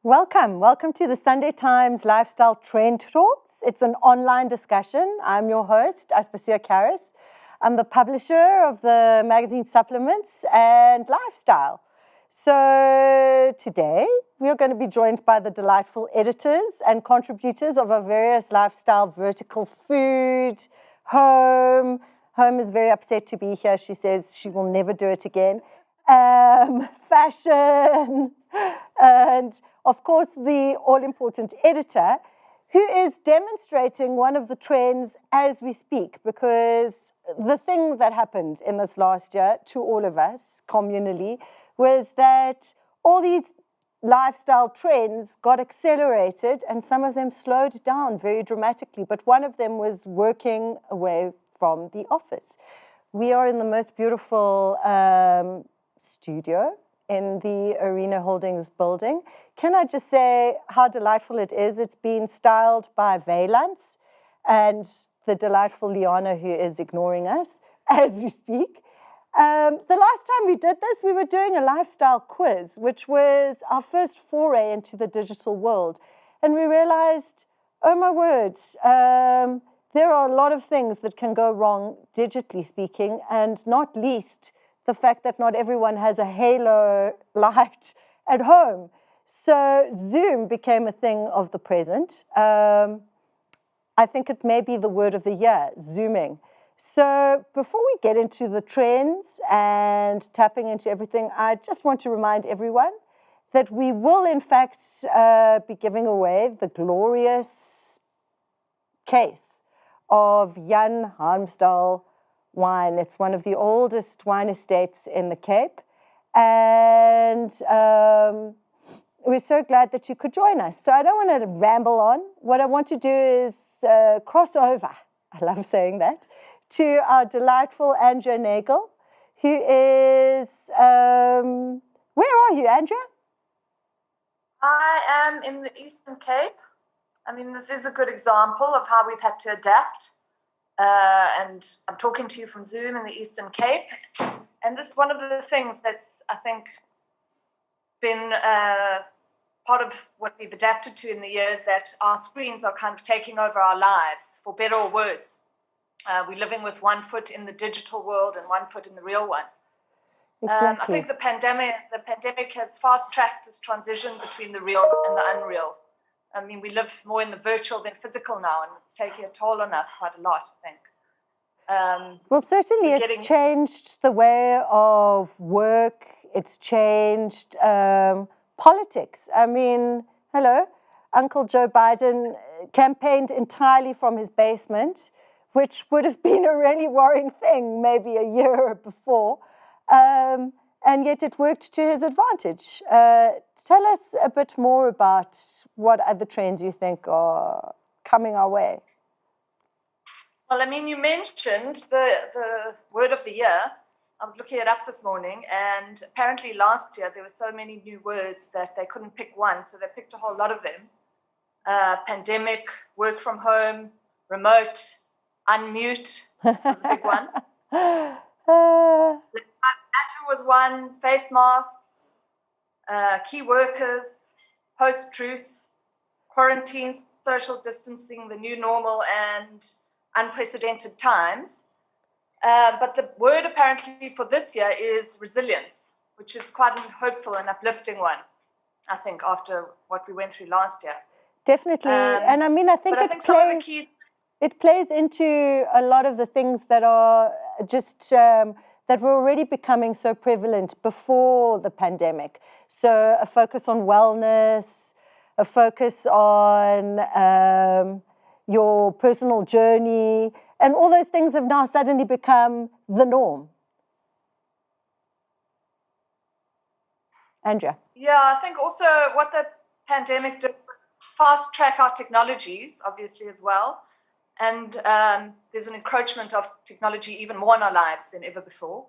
Welcome to the Sunday Times Lifestyle Trend Talks. It's an online discussion. I'm your host, Aspasia Karis. I'm the publisher of the magazine Supplements and Lifestyle. So today we are going to be joined by the delightful editors and contributors of our various lifestyle verticals: food, home. Home is very upset to be here. She says she will never do it again. Fashion, and of course the all-important editor, who is demonstrating one of the trends as we speak, because the thing that happened in this last year to all of us communally was that all these lifestyle trends got accelerated and some of them slowed down very dramatically, but one of them was working away from the office. We are in the most beautiful studio in the Arena Holdings building. Can I just say how delightful it is? It's been styled by Valance and the delightful Liana, who is ignoring us as we speak. The last time we did this, we were doing a lifestyle quiz, which was our first foray into the digital world. And we realized, oh my word, there are a lot of things that can go wrong digitally speaking, and not least the fact that not everyone has a halo light at home. So Zoom became a thing of the present. I think it may be the word of the year, Zooming. So before we get into the trends and tapping into everything, I just want to remind everyone that we will in fact be giving away the glorious case of Jan Harmsdal wine. It's one of the oldest wine estates in the Cape. And we're so glad that you could join us. So I don't want to ramble on. What I want to do is cross over, I love saying that, to our delightful Andrea Nagle, who is, where are you, Andrea? I am in the Eastern Cape. I mean, this is a good example of how we've had to adapt. And I'm talking to you from Zoom in the Eastern Cape. And this is one of the things that's, I think, been part of what we've adapted to in the years, that our screens are kind of taking over our lives, for better or worse. We're living with one foot in the digital world and one foot in the real one. Exactly. I think the pandemic has fast-tracked this transition between the real and the unreal. I mean, we live more in the virtual than physical now, and it's taking a toll on us quite a lot, I think. Well, certainly it's changed the way of work. It's changed politics. I mean, hello, Uncle Joe Biden campaigned entirely from his basement, which would have been a really worrying thing maybe a year before. And yet it worked to his advantage. Tell us a bit more about what other trends you think are coming our way. Well, I mean, you mentioned the word of the year. I was looking it up this morning, and apparently last year there were so many new words that they couldn't pick one, so they picked a whole lot of them. Pandemic, work from home, remote, unmute was a big one. Matter was one, face masks, key workers, post-truth, quarantine, social distancing, the new normal, and unprecedented times. But the word apparently for this year is resilience, which is quite a hopeful and uplifting one, I think, after what we went through last year. Definitely. And I mean, I think it plays into a lot of the things that are just that were already becoming so prevalent before the pandemic. So a focus on wellness, a focus on your personal journey, and all those things have now suddenly become the norm. Andrea? Yeah, I think also what the pandemic did was fast track our technologies, obviously, as well. And there's an encroachment of technology even more in our lives than ever before.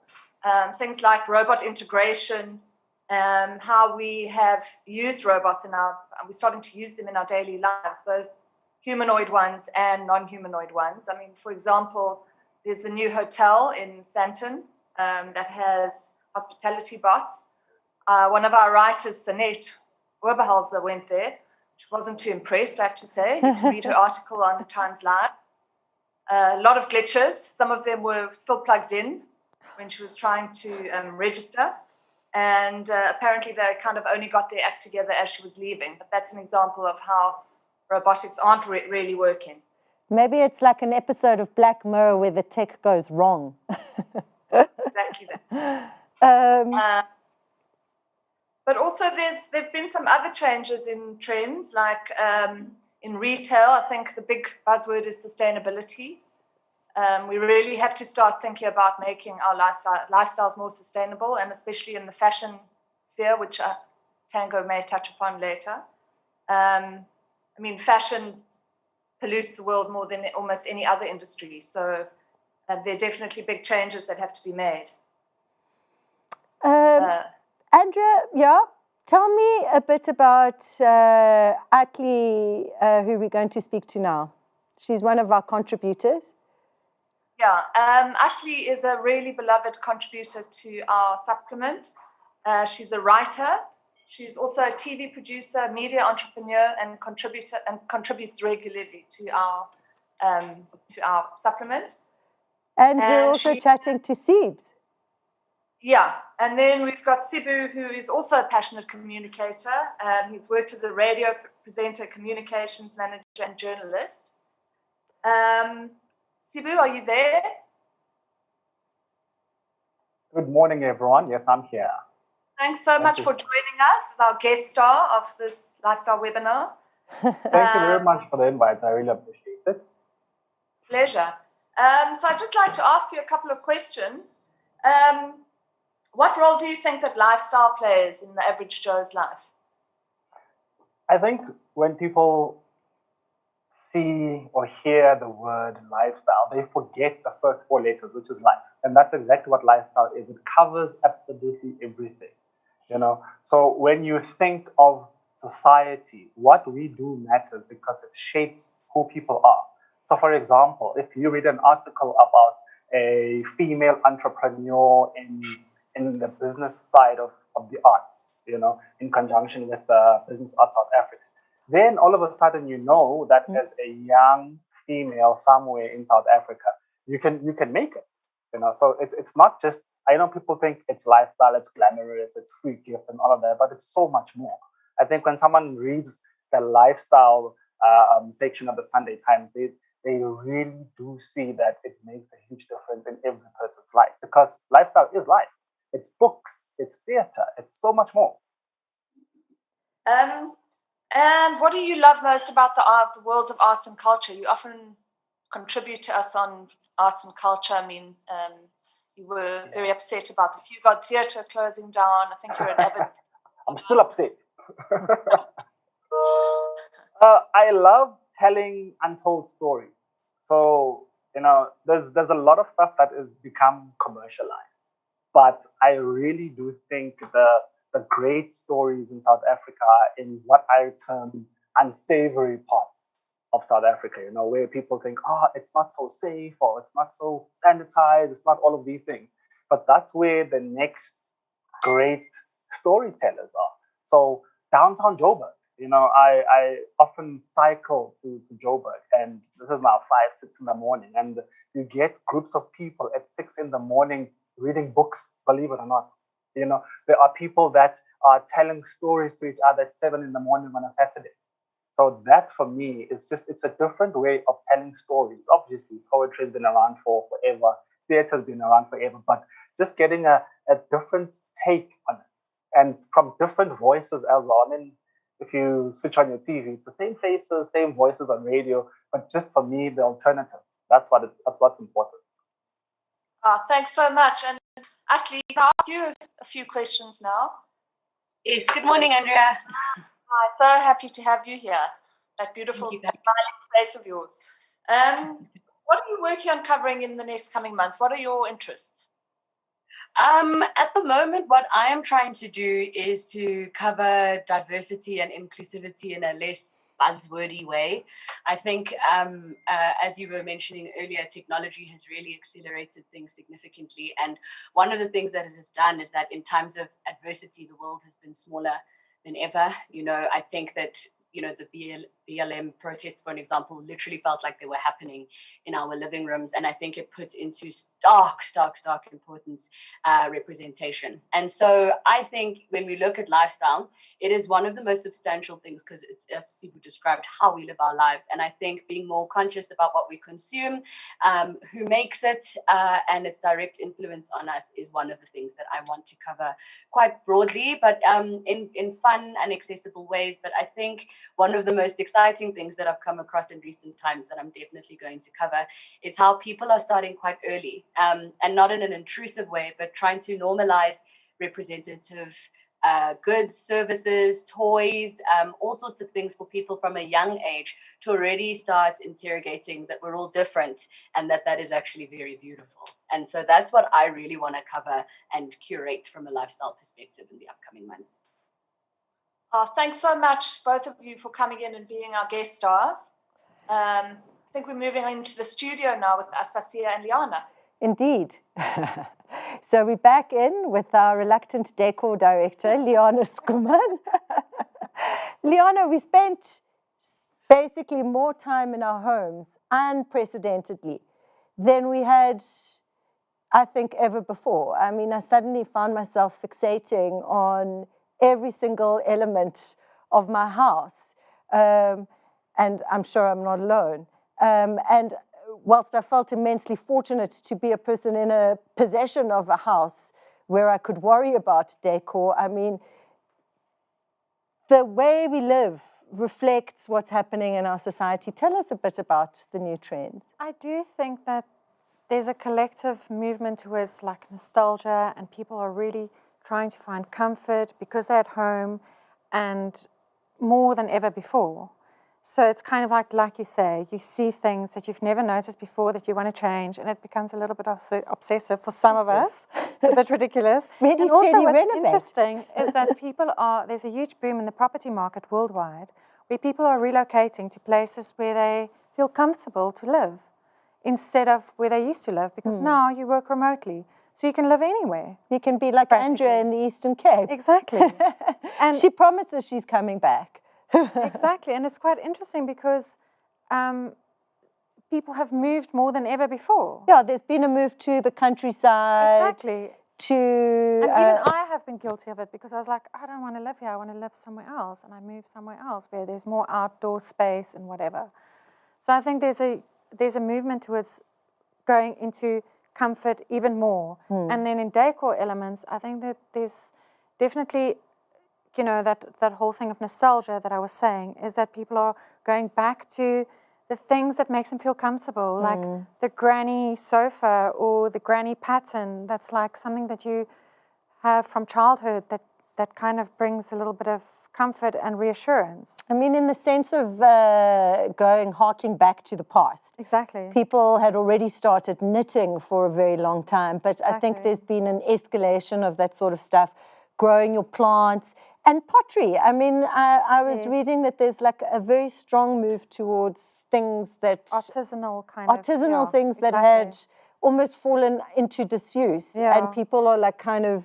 Things like robot integration, how we have used robots we're starting to use them in our daily lives, both humanoid ones and non-humanoid ones. I mean, for example, there's the new hotel in Sandton that has hospitality bots. One of our writers, Sanette, Oberhalser went there. She wasn't too impressed, I have to say. You can read her article on Times Live. A lot of glitches. Some of them were still plugged in when she was trying to register. And apparently they kind of only got their act together as she was leaving. But that's an example of how robotics aren't really working. Maybe it's like an episode of Black Mirror where the tech goes wrong. Exactly that. But also there've been some other changes in trends, like in retail. I think the big buzzword is sustainability. We really have to start thinking about making our lifestyles more sustainable, and especially in the fashion sphere, which Tango may touch upon later. I mean, fashion pollutes the world more than almost any other industry. So there are definitely big changes that have to be made. Andrea, yeah, tell me a bit about Atli, who we're going to speak to now. She's one of our contributors. Yeah, Atli is a really beloved contributor to our supplement. She's a writer. She's also a TV producer, media entrepreneur, and contributor, and contributes regularly to our supplement. And we're also chatting to Siebes. Yeah, and then we've got Sibu, who is also a passionate communicator. He's worked as a radio presenter, communications manager, and journalist. Sibu, are you there? Good morning, everyone. Yes, I'm here. Thanks so much for joining us as our guest star of this lifestyle webinar. Thank you very much for the invite. I really appreciate it. Pleasure. So I'd just like to ask you a couple of questions. What role do you think that lifestyle plays in the average Joe's life? I think when people see or hear the word lifestyle, they forget the first four letters, which is life. And that's exactly what lifestyle is. It covers absolutely everything. You know, so when you think of society, what we do matters because it shapes who people are. So, for example, if you read an article about a female entrepreneur in the business side of the arts, you know, in conjunction with Business Arts South Africa, then all of a sudden you know that as a young female somewhere in South Africa, you can make it. You know, so it's not just, I know people think it's lifestyle, it's glamorous, it's free gifts and all of that, but it's so much more. I think when someone reads the lifestyle section of the Sunday Times, they really do see that it makes a huge difference in every person's life, because lifestyle is life. It's books, it's theater, it's so much more. And what do you love most about the worlds of arts and culture? You often contribute to us on arts and culture. I mean, you were very upset about the Few God Theatre closing down. I think you're an avid... I'm still upset. I love telling untold stories. So, you know, there's a lot of stuff that has become commercialized. But I really do think the great stories in South Africa are in what I term unsavory parts of South Africa, you know, where people think, it's not so safe, or it's not so sanitized, it's not all of these things. But that's where the next great storytellers are. So downtown Joburg, you know, I often cycle to Joburg, and this is now 5, 6 in the morning, and you get groups of people at 6 in the morning reading books, believe it or not. You know, there are people that are telling stories to each other at 7 in the morning on a Saturday. So that for me is just, it's a different way of telling stories. Obviously, poetry has been around for forever, theater has been around forever, but just getting a different take on it, and from different voices as well. I mean, if you switch on your TV, it's the same faces, same voices on radio, but just for me, the alternative. That's what's important. Thanks so much. And Atli, can I ask you a few questions now? Yes, good morning, Andrea. Hi, so happy to have you here. That beautiful smiling face of yours. What are you working on covering in the next coming months? What are your interests? At the moment, what I am trying to do is to cover diversity and inclusivity in a less buzzwordy way. I think, as you were mentioning earlier, technology has really accelerated things significantly. And one of the things that it has done is that in times of adversity, the world has been smaller. than ever. You know, I think that, you know, the BLM protests, for an example, literally felt like they were happening in our living rooms. And I think it puts into stark importance representation. And so I think when we look at lifestyle, it is one of the most substantial things because it's, as people described, how we live our lives. And I think being more conscious about what we consume, who makes it, and its direct influence on us is one of the things that I want to cover quite broadly, but in fun and accessible ways. But I think one of the most exciting things that I've come across in recent times that I'm definitely going to cover is how people are starting quite early, and not in an intrusive way, but trying to normalize representative goods, services, toys, all sorts of things for people from a young age to already start interrogating that we're all different and that is actually very beautiful. And so that's what I really want to cover and curate from a lifestyle perspective in the upcoming months. Thanks so much, both of you, for coming in and being our guest stars. I think we're moving into the studio now with Aspasia and Liana. Indeed. So we're back in with our reluctant decor director, Liana Skuman. Liana, we spent basically more time in our homes, unprecedentedly, than we had, I think, ever before. I mean, I suddenly found myself fixating on every single element of my house. And I'm sure I'm not alone. And whilst I felt immensely fortunate to be a person in a possession of a house where I could worry about decor, I mean, the way we live reflects what's happening in our society. Tell us a bit about the new trends. I do think that there's a collective movement towards like nostalgia, and people are really trying to find comfort because they're at home and more than ever before. So it's kind of like you say, you see things that you've never noticed before that you want to change, and it becomes a little bit obsessive for some of us. It's a bit ridiculous. Ready, and also steady, what's renovate. interesting is that there's a huge boom in the property market worldwide where people are relocating to places where they feel comfortable to live instead of where they used to live, because now you work remotely. So you can live anywhere. You can be like Andrea in the Eastern Cape. Exactly. And she promises she's coming back. Exactly. And it's quite interesting because people have moved more than ever before. Yeah, there's been a move to the countryside. Exactly. And even I have been guilty of it because I was like, I don't want to live here. I want to live somewhere else. And I moved somewhere else where there's more outdoor space and whatever. So I think there's a movement towards going into comfort even more. And then in decor elements, I think that there's definitely, you know, that whole thing of nostalgia that I was saying is that people are going back to the things that makes them feel comfortable, like the granny sofa or the granny pattern. That's like something that you have from childhood that kind of brings a little bit of comfort and reassurance. I mean, in the sense of harking back to the past. Exactly. People had already started knitting for a very long time, but I think there's been an escalation of that sort of stuff, growing your plants and pottery. I mean, I was reading that there's like a very strong move towards things that... Artisanal things that had almost fallen into disuse. Yeah. And people are like kind of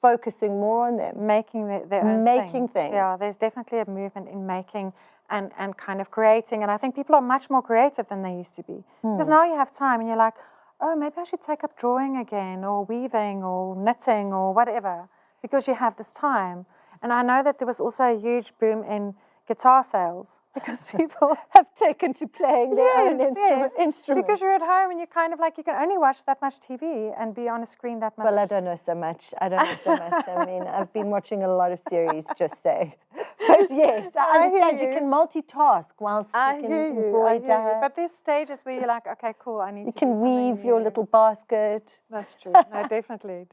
focusing more on them. Making their own things. Yeah, there's definitely a movement in making and kind of creating. And I think people are much more creative than they used to be. Because now you have time and you're like, oh, maybe I should take up drawing again or weaving or knitting or whatever, because you have this time. And I know that there was also a huge boom in guitar sales because people have taken to playing their own instruments. Because you're at home and you kind of like, you can only watch that much TV and be on a screen that much. Well, I don't know so much. I mean, I've been watching a lot of series, just say. But yes, I understand you can multitask whilst you can embroider. But there's stages where you're like, okay, cool, I need to You can weave your little basket. That's true. No, definitely.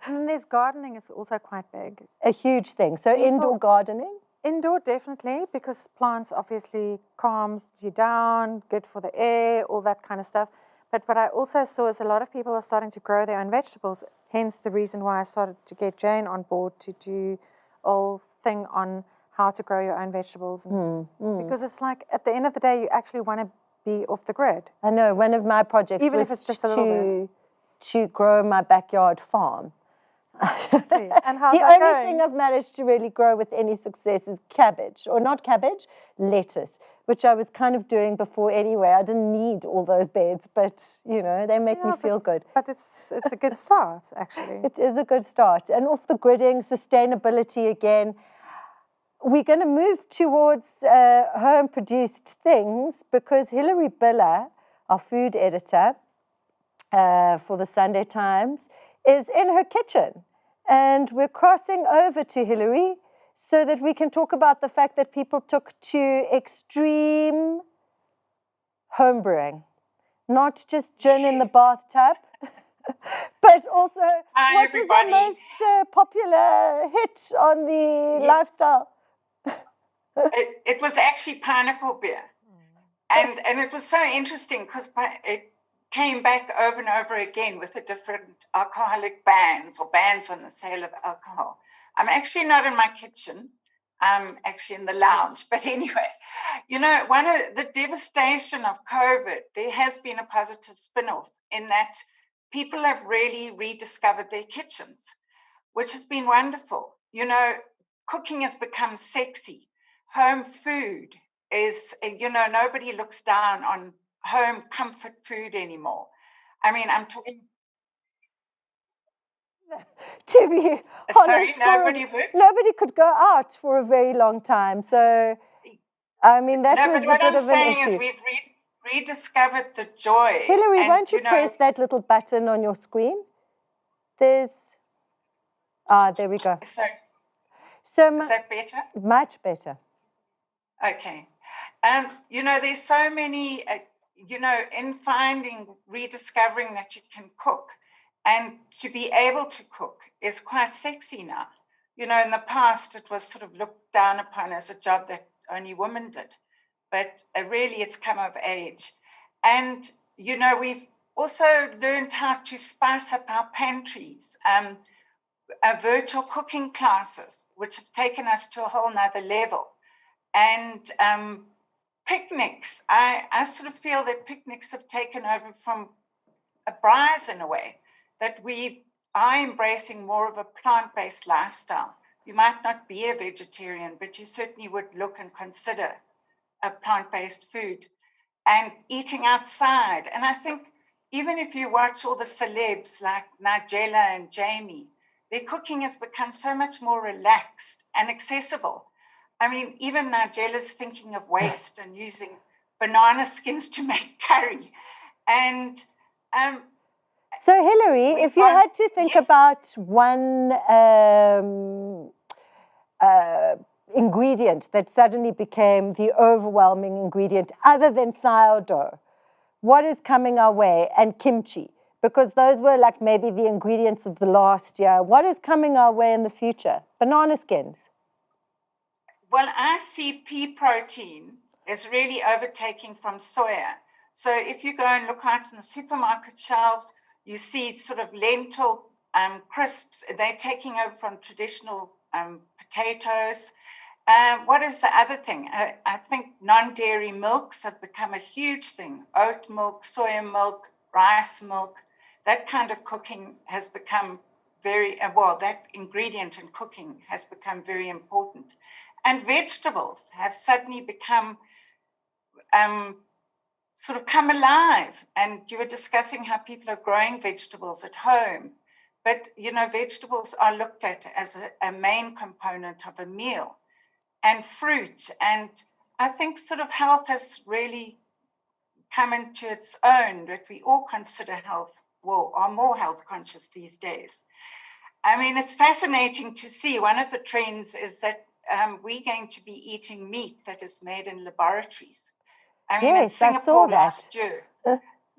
And then there's gardening is also quite big. A huge thing. So indoor gardening? Indoor, definitely, because plants obviously calms you down, good for the air, all that kind of stuff. But what I also saw is a lot of people are starting to grow their own vegetables, hence the reason why I started to get Jane on board to do a whole thing on how to grow your own vegetables. Because it's like, at the end of the day, you actually want to be off the grid. I know, one of my projects even was if it's just a little bit. to grow my backyard farm. And how's The that only going? thing I've managed to really grow with any success is cabbage, or not cabbage, lettuce, which I was kind of doing before anyway. I didn't need all those beds, but you know, they make me feel good. But it's a good start, actually. It is a good start. And off the gridding, sustainability again. We're going to move towards home-produced things because Hilary Biller, our food editor for the Sunday Times, is in her kitchen. And we're crossing over to Hilary so that we can talk about the fact that people took to extreme homebrewing. Not just gin in the bathtub, but also what was our most popular hit on the lifestyle? It was actually pineapple beer. And it was so interesting because it came back over and over again with the different alcoholic bans or bans on the sale of alcohol. I'm actually not in my kitchen. I'm actually in the lounge. But anyway, you know, one of the devastation of COVID, there has been a positive spin-off in that people have really rediscovered their kitchens, which has been wonderful. You know, cooking has become sexy. Home food is, you know, nobody looks down on home comfort food anymore. I mean, I'm talking. To be honest, nobody could go out for a very long time. So, I mean, that was a bit of an issue. What I'm saying is we've rediscovered the joy. Hilary, won't you press that little button on your screen? There's, there we go. So is that better? Much better. Okay. You know, there's so many, you know, in finding, rediscovering that you can cook, and to be able to cook is quite sexy now. You know, in the past, it was sort of looked down upon as a job that only women did. But really, it's come of age. And, you know, we've also learned how to spice up our pantries. Virtual cooking classes, which have taken us to a whole nother level. And picnics, I sort of feel that picnics have taken over from a braais in a way, that we are embracing more of a plant-based lifestyle. You might not be a vegetarian, but you certainly would look and consider a plant-based food and eating outside. And I think even if you watch all the celebs like Nigella and Jamie, their cooking has become so much more relaxed and accessible. I mean, even Nigella's thinking of waste and using banana skins to make curry. And so, Hilary, if you had to think about one ingredient that suddenly became the overwhelming ingredient other than sourdough, what is coming our way? And kimchi, because those were like maybe the ingredients of the last year. What is coming our way in the future? Banana skins. Well, I see pea protein is really overtaking from soya. So if you go and look out in the supermarket shelves, you see sort of lentil crisps. They're taking over from traditional potatoes. What is the other thing? I think non-dairy milks have become a huge thing. Oat milk, soya milk, rice milk. That kind of cooking has become very, well, that ingredient in cooking has become very important. And vegetables have suddenly become, sort of come alive. And you were discussing how people are growing vegetables at home. But, you know, vegetables are looked at as a main component of a meal. And fruit. And I think sort of health has really come into its own, that we all consider health, well, are more health conscious these days. I mean, it's fascinating to see. One of the trends is that we're going to be eating meat that is made in laboratories. I mean, in Singapore last year,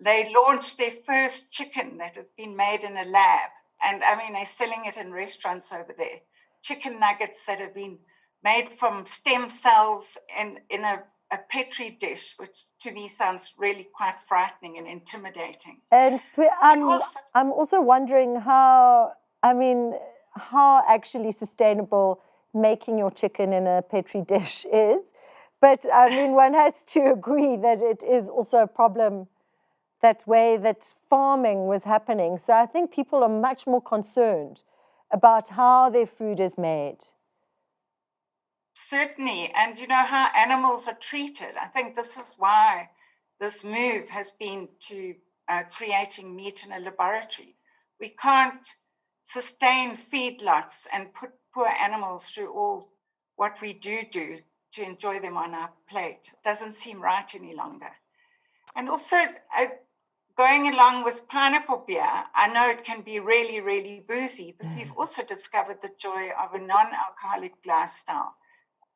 they launched their first chicken that has been made in a lab. And I mean, they're selling it in restaurants over there. Chicken nuggets that have been made from stem cells in a petri dish, which to me sounds really quite frightening and intimidating. And I'm also wondering how actually sustainable making your chicken in a petri dish is. But I mean, one has to agree that it is also a problem that way that farming was happening. So I think people are much more concerned about how their food is made. Certainly, and you know how animals are treated. I think this is why this move has been to creating meat in a laboratory. We can't sustain feedlots and put poor animals through all what we do to enjoy them on our plate. It doesn't seem right any longer. And also, going along with pineapple beer, I know it can be really, really boozy, but we've also discovered the joy of a non-alcoholic lifestyle.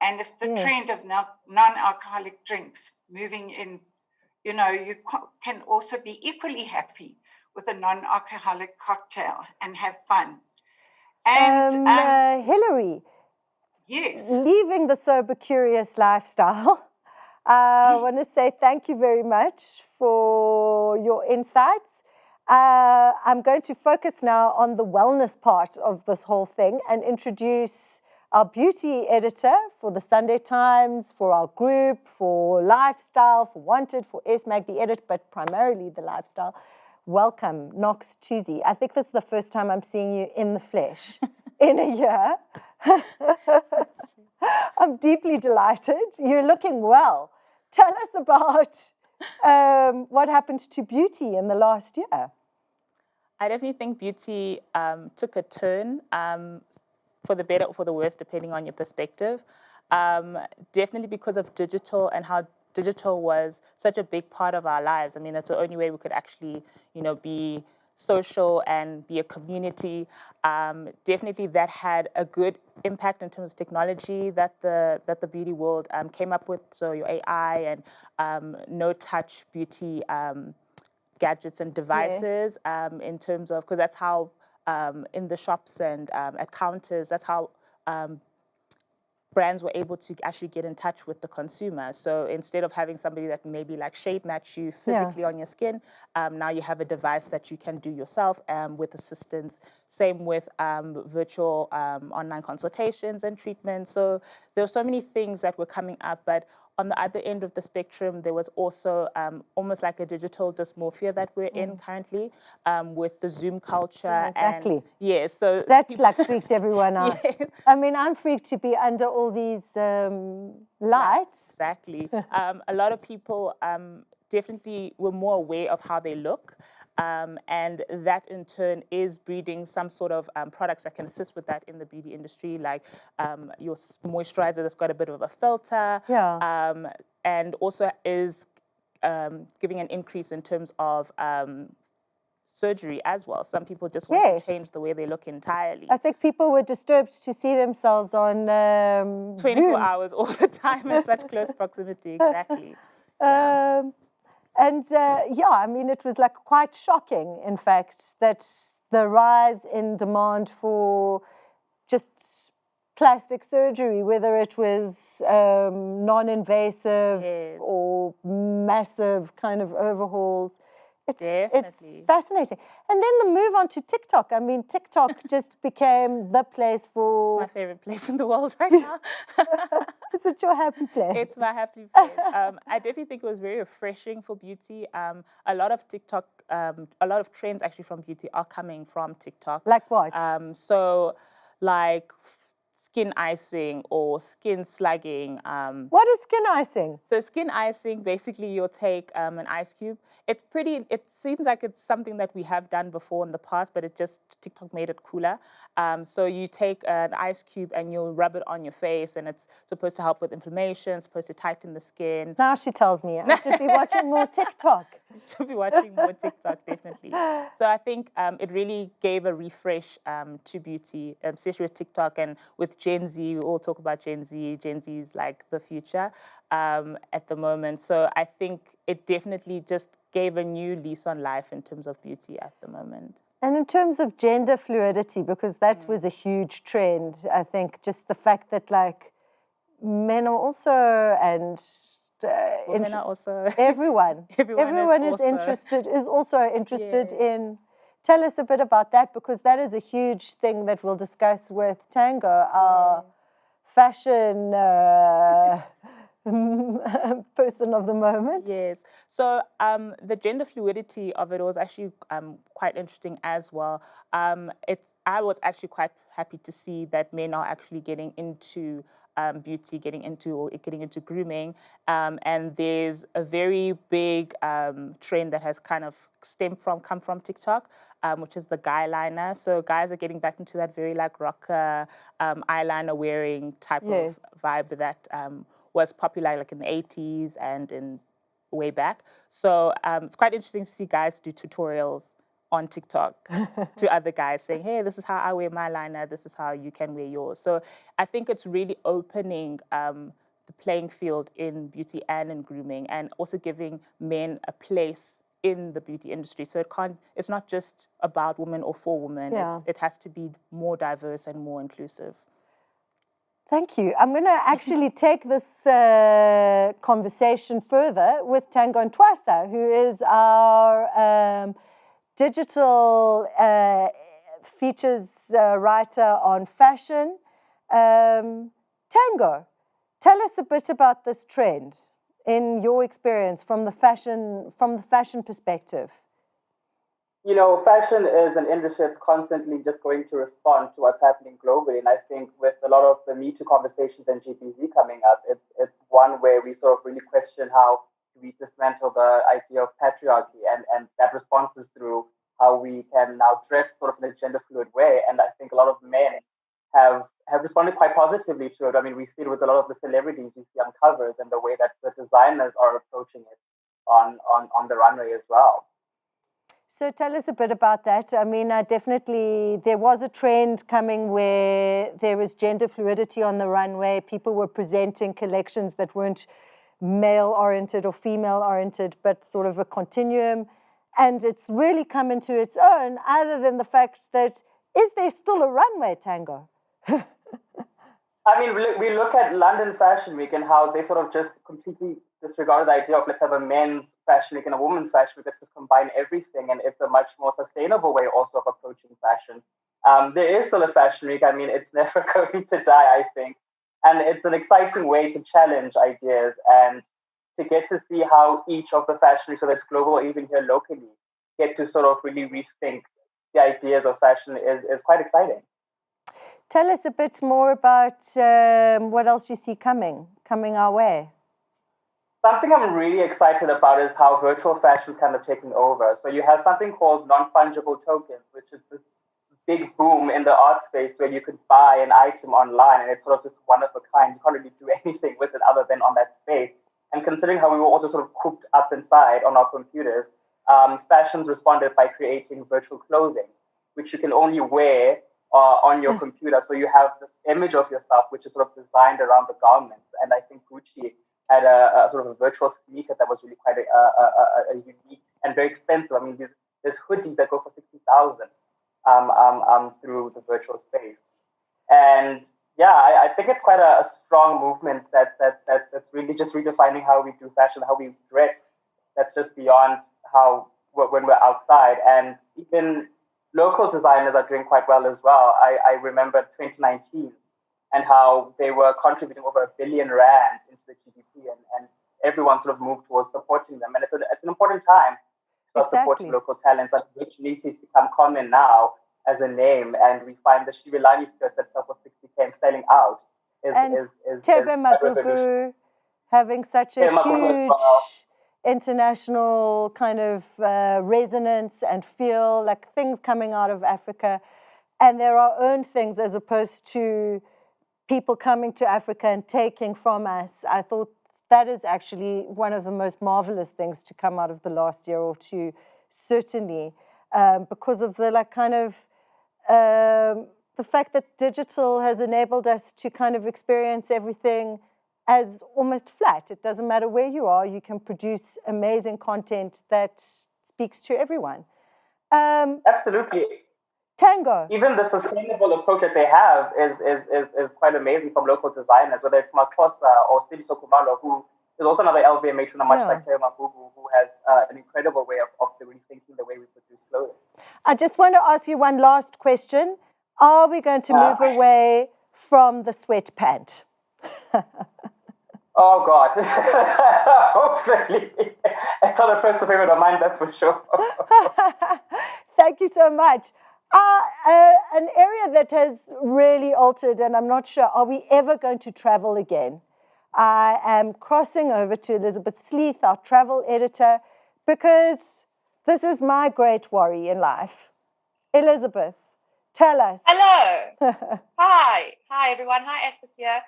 And if the trend of non-alcoholic drinks moving in, you know, you can also be equally happy with a non-alcoholic cocktail and have fun. And Hilary, yes, leaving the sober curious lifestyle, I want to say thank you very much for your insights. I'm going to focus now on the wellness part of this whole thing and introduce our beauty editor for the Sunday Times, for our group, for lifestyle, for Wanted, for SMAG, the edit, but primarily the lifestyle. Welcome, Knox Tuesday. I think this is the first time I'm seeing you in the flesh in a year. I'm deeply delighted. You're looking well. Tell us about what happened to beauty in the last year. I definitely think beauty took a turn for the better or for the worse, depending on your perspective. Definitely because of digital and how digital was such a big part of our lives. I mean, that's the only way we could actually, you know, be social and be a community. Definitely that had a good impact in terms of technology that the beauty world came up with. So your AI and no-touch beauty gadgets and devices in terms of, because that's how in the shops and at counters, that's how brands were able to actually get in touch with the consumer. So instead of having somebody that maybe like shade match you physically on your skin, now you have a device that you can do yourself with assistance. Same with virtual online consultations and treatments. So there were so many things that were coming up, but on the other end of the spectrum, there was also almost like a digital dysmorphia that we're in currently with the Zoom culture. Yeah, exactly. And, yeah, so that like freaked everyone out. Yes. I mean, I'm freaked to be under all these lights. Exactly. A lot of people definitely were more aware of how they look. And that in turn is breeding some sort of products that can assist with that in the beauty industry, like your moisturizer that's got a bit of a filter, and also is giving an increase in terms of surgery as well. Some people just want to change the way they look entirely. I think people were disturbed to see themselves on 24 Zoom. hours all the time in such close proximity, exactly. And I mean, it was like quite shocking, in fact, that the rise in demand for just plastic surgery, whether it was non-invasive or massive kind of overhauls. It's fascinating. And then the move on to TikTok. I mean, TikTok just became the place for... My favorite place in the world right now. Is it your happy place? It's my happy place. I definitely think it was very refreshing for beauty. A lot of TikTok, a lot of trends actually from beauty are coming from TikTok. Like what? So like skin icing or skin slugging. What is skin icing? So skin icing, basically you'll take an ice cube. It seems like it's something that we have done before in the past, but TikTok made it cooler. So you take an ice cube and you'll rub it on your face, and it's supposed to help with inflammation, supposed to tighten the skin. Now she tells me I should be watching more TikTok. You should be watching more TikTok, definitely. So I think it really gave a refresh to beauty, especially with TikTok and with Gen Z. We all talk about Gen Z. Gen Z is like the future at the moment. So I think it definitely just gave a new lease on life in terms of beauty at the moment. And in terms of gender fluidity, because that was a huge trend, I think just the fact that like men are also and women are also everyone is also interested in. Tell us a bit about that, because that is a huge thing that we'll discuss with Tango, our fashion person of the moment. Yes. So the gender fluidity of it was actually quite interesting as well. I was actually quite happy to see that men are actually getting into beauty, getting into grooming, and there's a very big trend that has kind of come from TikTok, which is the guy liner. So guys are getting back into that very like rocker eyeliner wearing type Yes. of vibe that was popular like in the 80s and in way back. So it's quite interesting to see guys do tutorials on TikTok to other guys saying, hey, this is how I wear my liner, this is how you can wear yours. So I think it's really opening the playing field in beauty and in grooming, and also giving men a place in the beauty industry. So it's not just about women or for women. Yeah. It has to be more diverse and more inclusive. Thank you. I'm going to actually take this conversation further with Tango Ntwasa, who is our digital features writer on fashion. Tango, tell us a bit about this trend in your experience from the fashion perspective. You know, fashion is an industry that's constantly just going to respond to what's happening globally. And I think with a lot of the Me Too conversations and GPZ coming up, it's one where we sort of really question how we dismantle the idea of patriarchy, and that response is through how we can now dress sort of in a gender fluid way. And I think a lot of men have responded quite positively to it. I mean, we see it with a lot of the celebrities we see on covers and the way that the designers are approaching it on the runway as well. So tell us a bit about that. I mean, there was a trend coming where there was gender fluidity on the runway. People were presenting collections that weren't male-oriented or female-oriented, but sort of a continuum. And it's really come into its own, other than the fact that, is there still a runway, Tango? I mean, we look at London Fashion Week and how they sort of just completely disregarded the idea of let's have a men's fashion week and a women's fashion week. Let's just combine everything, and it's a much more sustainable way also of approaching fashion. There is still a fashion week. I mean, it's never going to die, I think. And it's an exciting way to challenge ideas and to get to see how each of the fashion weeks, whether it's global or even here locally, get to sort of really rethink the ideas of fashion is quite exciting. Tell us a bit more about what else you see coming our way. Something I'm really excited about is how virtual fashion is kind of taking over. So you have something called non-fungible tokens, which is this big boom in the art space where you could buy an item online and it's sort of just one of a kind. You can't really do anything with it other than on that space. And considering how we were also sort of cooped up inside on our computers, fashion's responded by creating virtual clothing, which you can only wear on your computer. So you have this image of yourself, which is sort of designed around the garments. And I think Gucci had a sort of a virtual sneaker that was really quite a unique and very expensive. I mean, there's hoodies that go for 60,000 through the virtual space. And yeah, I think it's quite a strong movement that's really just redefining how we do fashion, how we dress. That's just beyond when we're outside. And even local designers are doing quite well as well. I remember 2019 and how they were contributing over R1 billion into the GDP, and everyone sort of moved towards supporting them. And it's an important time to support local talents, which needs to become common now as a name. And we find the Shivilani skirt that stuff was 60K and selling out is Tebe Magugu having such a huge international kind of resonance and feel, like things coming out of Africa. And there are own things as opposed to people coming to Africa and taking from us. I thought that is actually one of the most marvelous things to come out of the last year or two, certainly, because of the the fact that digital has enabled us to kind of experience everything as almost flat. It doesn't matter where you are, you can produce amazing content that speaks to everyone. Absolutely. Tango. Even the sustainable approach that they have is quite amazing from local designers, whether it's Makosa or Sidiso Kumalo, who is also another LVM matron, much like Tebe Magugu, who has an incredible way of rethinking the way we produce clothing. I just want to ask you one last question. Are we going to move away from the sweatpant? Oh, God. Hopefully. It's not a personal favorite of mine, that's for sure. Thank you so much. An area that has really altered, and I'm not sure, are we ever going to travel again? I am crossing over to Elizabeth Sleeth, our travel editor, because this is my great worry in life. Elizabeth, tell us. Hello. Hi everyone. Hi Aspasia.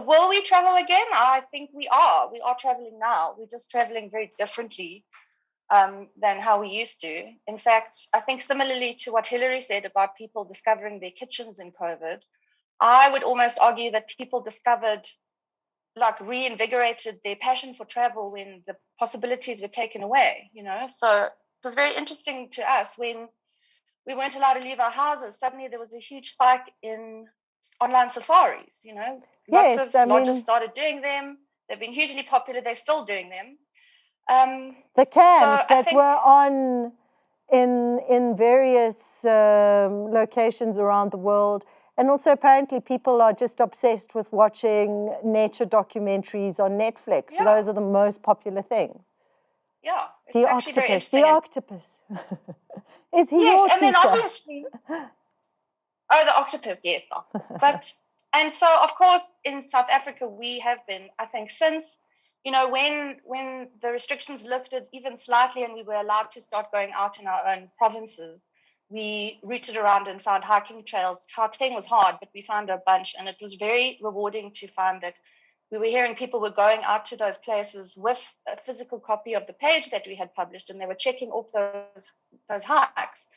Will we travel again? I think we are. We are traveling now. We're just traveling very differently than how we used to. In fact, I think similarly to what Hillary said about people discovering their kitchens in COVID, I would almost argue that people discovered, like, reinvigorated their passion for travel when the possibilities were taken away, you know? So it was very interesting to us when we weren't allowed to leave our houses. Suddenly there was a huge spike in online safaris, you know? Lots of lodges started doing them. They've been hugely popular. They're still doing them. The cams that were on in various locations around the world. And also apparently people are just obsessed with watching nature documentaries on Netflix. Yeah. Those are the most popular things. Yeah. It's the actually very octopus. interesting. The octopus. Is he your and teacher? then obviously, the octopus, yes. But, and so of course in South Africa we have been, I think, since, you know, when the restrictions lifted even slightly and we were allowed to start going out in our own provinces, we routed around and found hiking trails. Gauteng was hard, but we found a bunch, and it was very rewarding to find that we were hearing people were going out to those places with a physical copy of the page that we had published, and they were checking off those hikes.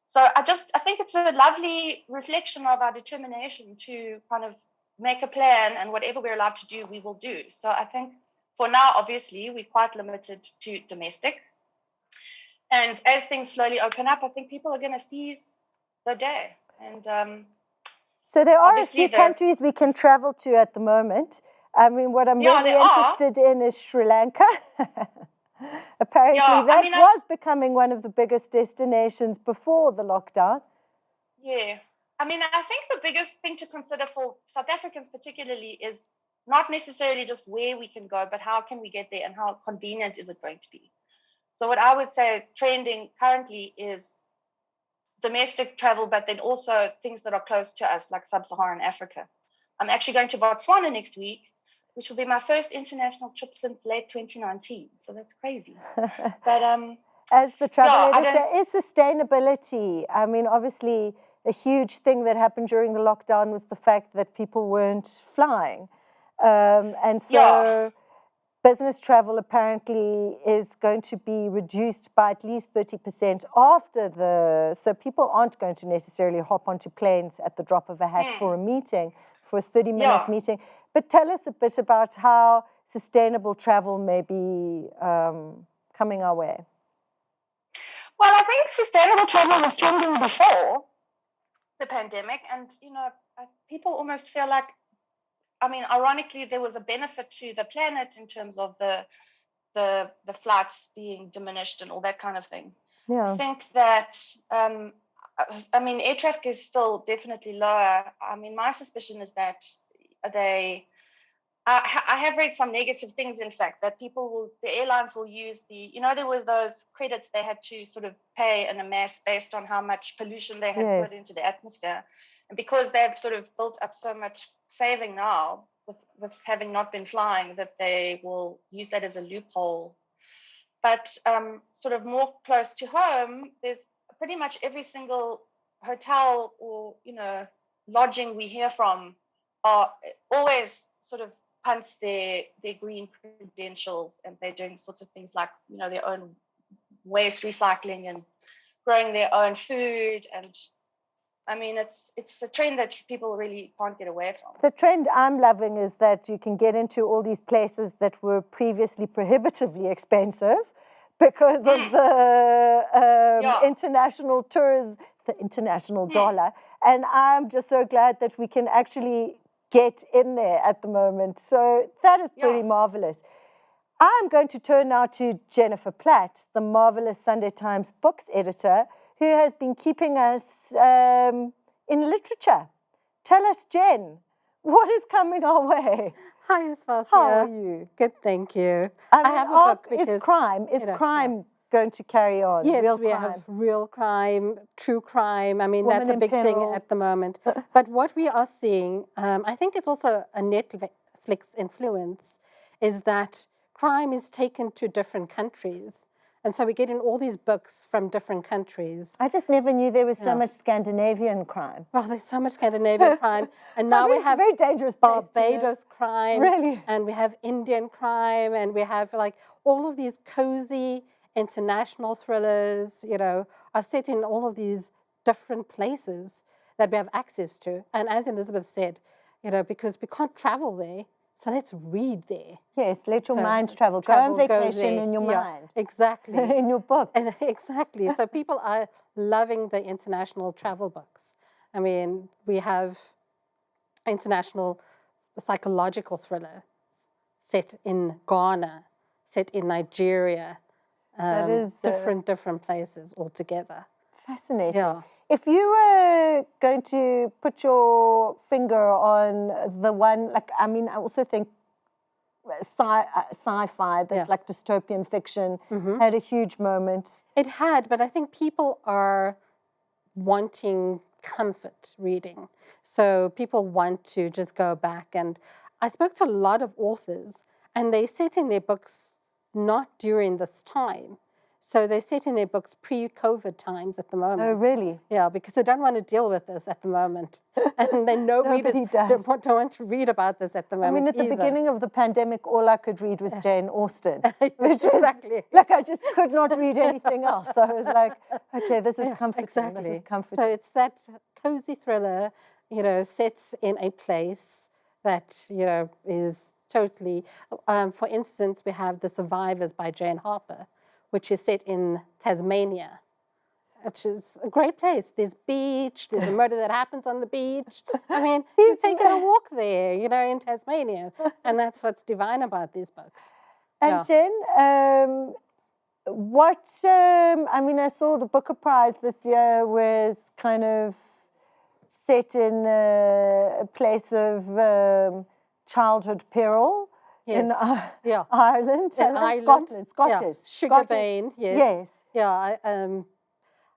So I think it's a lovely reflection of our determination to kind of make a plan, and whatever we're allowed to do, we will do. So I think for now, obviously, we're quite limited to domestic. And as things slowly open up, I think people are going to seize the day. And so there are a few countries we can travel to at the moment. I mean, what I'm really interested in is Sri Lanka. Apparently, that was becoming one of the biggest destinations before the lockdown. Yeah. I mean, I think the biggest thing to consider for South Africans particularly is not necessarily just where we can go, but how can we get there and how convenient is it going to be? So what I would say trending currently is domestic travel, but then also things that are close to us, like sub-Saharan Africa. I'm actually going to Botswana next week, which will be my first international trip since late 2019. So that's crazy. But as the travel editor, is sustainability, I mean, obviously a huge thing that happened during the lockdown was the fact that people weren't flying. And so business travel apparently is going to be reduced by at least 30% after so people aren't going to necessarily hop onto planes at the drop of a hat for a meeting, for a 30-minute meeting. But tell us a bit about how sustainable travel may be coming our way. Well, I think sustainable travel was trending before the pandemic, and, you know, people almost feel like, I mean, ironically, there was a benefit to the planet in terms of the flights being diminished and all that kind of thing. Yeah. I think that, I mean, air traffic is still definitely lower. I mean, my suspicion is that I have read some negative things, in fact, that the airlines will use you know, there was those credits they had to sort of pay in a mass based on how much pollution they had put into the atmosphere. And because they've sort of built up so much saving now with having not been flying, that they will use that as a loophole. But sort of more close to home, there's pretty much every single hotel or, you know, lodging we hear from are always sort of punts their green credentials, and they're doing sorts of things like, you know, their own waste recycling and growing their own food. And I mean, it's a trend that people really can't get away from. The trend I'm loving is that you can get into all these places that were previously prohibitively expensive because of the international tourism, the international dollar. And I'm just so glad that we can actually get in there at the moment. So that is pretty marvelous. I'm going to turn now to Jennifer Platt, the marvelous Sunday Times books editor, who has been keeping us in literature. Tell us, Jen, what is coming our way? Hi, Aspasia. How are you? Good, thank you. I have a book because, is crime going to carry on. Yes, real we crime. have real crime, true crime. I mean, Woman that's a in big thing peril. at the moment. But what we are seeing, I think it's also a Netflix influence, is that crime is taken to different countries. And so we're getting all these books from different countries. I just never knew there was so Yeah. much Scandinavian crime. Well, there's so much Scandinavian crime. And now we It's a have very dangerous place to live. Barbados crime. Really? And we have Indian crime. And we have like all of these cozy international thrillers, you know, are set in all of these different places that we have access to. And as Elizabeth said, you know, because we can't travel there, so let's read there. Yes, let your So mind travel. Go on vacation in your mind. Exactly. In your book. And exactly. So people are loving the international travel books. I mean, we have international psychological thriller set in Ghana, set in Nigeria, That is different places altogether. fascinating. Yeah. If you were going to put your finger on the one, like, I mean, I also think sci-fi, this like dystopian fiction, had a huge moment. It had, but I think people are wanting comfort reading. So people want to just go back. And I spoke to a lot of authors, and they set in their books not during this time. So they set in their books pre-COVID times at the moment. Oh, really? Yeah, because they don't want to deal with this at the moment. And they know readers don't want to read about this at the moment. I mean, at the beginning of the pandemic, all I could read was Jane Austen, which was like I just could not read anything else. So I was like, okay, this is comforting. Exactly. This is comforting. So it's that cozy thriller, you know, sets in a place that, you know, is totally, for instance, we have The Survivors by Jane Harper, which is set in Tasmania, which is a great place. There's beach, there's a murder that happens on the beach. I mean, you've taken a walk there, you know, in Tasmania. And that's what's divine about these books. And Jen, I mean, I saw the Booker Prize this year was kind of set in a place of childhood peril. Yes. In Ireland, Scotland, Scottish. Sugarbean, yes. Yes. Yeah,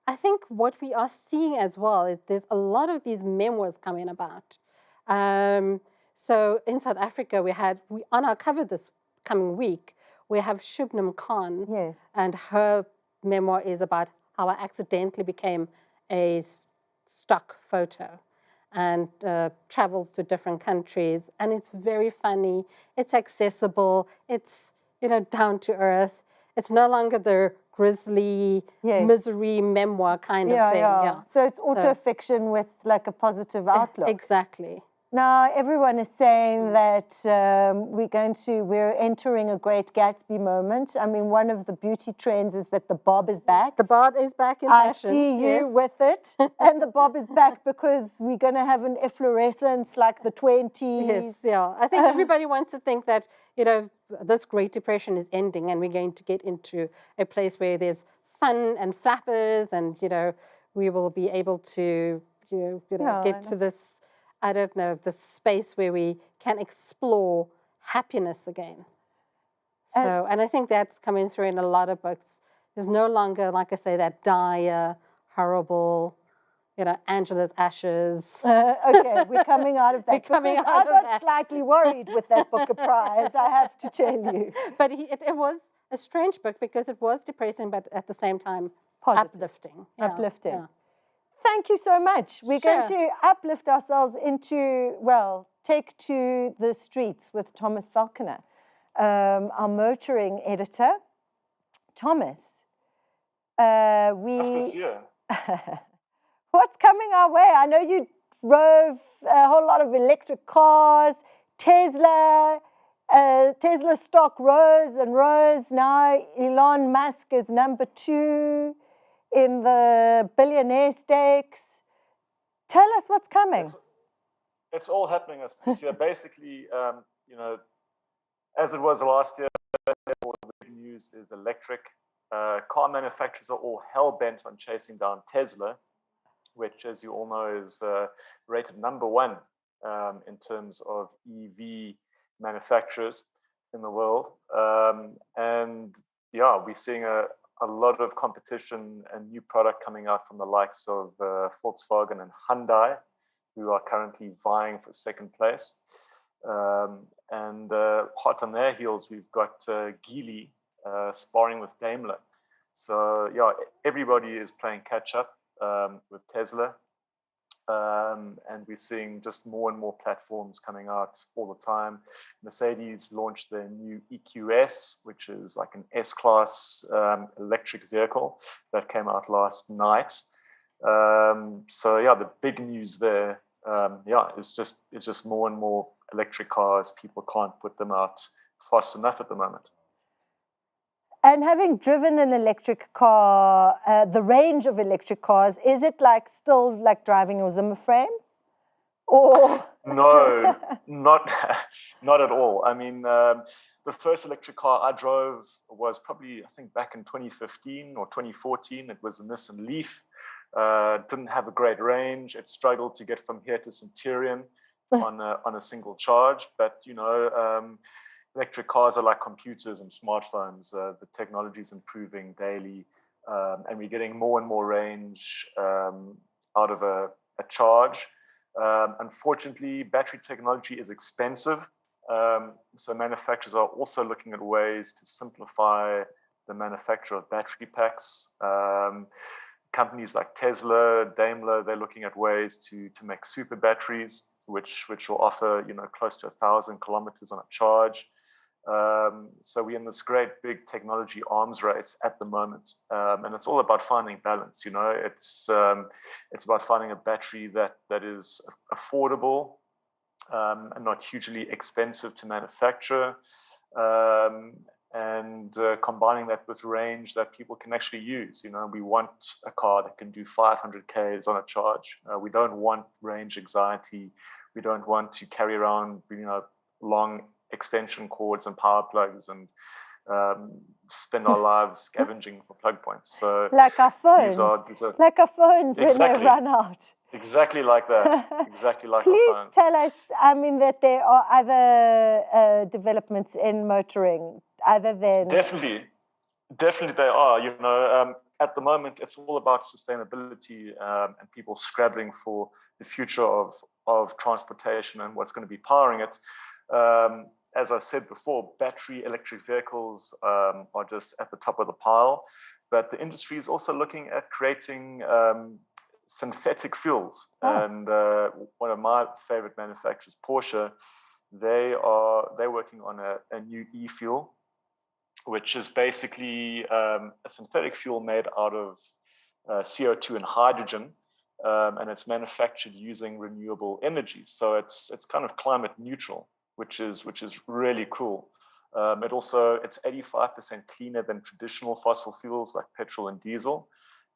I think what we are seeing as well is there's a lot of these memoirs coming about. So in South Africa, on our cover this coming week, we have Shubnam Khan. Yes. And her memoir is about how I accidentally became a stock photo, and travels to different countries. And it's very funny. It's accessible. It's, you know, down to earth. It's no longer the grisly misery memoir kind of thing. Yeah. So it's autofiction with like a positive outlook. Exactly. Now everyone is saying that we're entering a great Gatsby moment. I mean, one of the beauty trends is that the bob is back. The bob is back in fashion. I see you with it. And the bob is back because we're going to have an efflorescence like the 20s. Yes, yeah. I think everybody wants to think that, you know, this Great Depression is ending and we're going to get into a place where there's fun and flappers and, you know, we will be able to, get to this, I don't know, the space where we can explore happiness again. So, and I think that's coming through in a lot of books. There's no longer, like I say, that dire, horrible, you know, Angela's ashes. Okay, we're coming out of that. I got slightly worried with that Booker Prize, I have to tell you. But it was a strange book because it was depressing, but at the same time, uplifting. Uplifting. Yeah. Thank you so much. We're going to uplift ourselves into, take to the streets with Thomas Falconer, our motoring editor. Thomas, what's coming our way? I know you drove a whole lot of electric cars, Tesla stock rose and rose. Now Elon Musk is number 2 in the billionaire stakes. Tell us what's coming. It's all happening this year. Basically, you know, as it was last year, all the news is electric. Car manufacturers are all hell-bent on chasing down Tesla, which, as you all know, is rated number 1 in terms of EV manufacturers in the world. And yeah, we're seeing a lot of competition and new product coming out from the likes of Volkswagen and Hyundai, who are currently vying for second place. And hot on their heels, we've got Geely sparring with Daimler. So yeah, everybody is playing catch up with Tesla. And we're seeing just more and more platforms coming out all the time. Mercedes launched their new EQS, which is like an S-Class electric vehicle that came out last night. So yeah, the big news there, it's just more and more electric cars. People can't put them out fast enough at the moment. And having driven an electric car, the range of electric cars, is it like still like driving your Zimmer frame? Or no, not at all. I mean, the first electric car I drove was probably, I think, back in 2015 or 2014. It was a Nissan Leaf. Didn't have a great range. It struggled to get from here to Centurion on a single charge. But you know, electric cars are like computers and smartphones. The technology is improving daily, and we're getting more and more range out of a charge. Unfortunately, battery technology is expensive. So manufacturers are also looking at ways to simplify the manufacture of battery packs. Companies like Tesla, Daimler, they're looking at ways to make super batteries, which will offer, you know, close to 1,000 kilometers on a charge. So we're in this great big technology arms race at the moment, and it's all about finding balance. You know, it's about finding a battery that is affordable and not hugely expensive to manufacture, and combining that with range that people can actually use. You know, we want a car that can do 500 k's on a charge. We don't want range anxiety. We don't want to carry around, you know, long extension cords and power plugs and spend our lives scavenging for plug points. So like our phones, these are like our phones exactly, when they run out. Exactly like that. Exactly like Please our phones. tell us, I mean, that there are other developments in motoring other than... Definitely they are. You know, at the moment, it's all about sustainability and people scrabbling for the future of transportation and what's going to be powering it. As I said before, battery electric vehicles are just at the top of the pile, but the industry is also looking at creating synthetic fuels. And one of my favorite manufacturers, Porsche, they're working on a new e-fuel, which is basically a synthetic fuel made out of CO2 and hydrogen. And it's manufactured using renewable energy. So it's kind of climate neutral, which is really cool. It's 85% cleaner than traditional fossil fuels like petrol and diesel,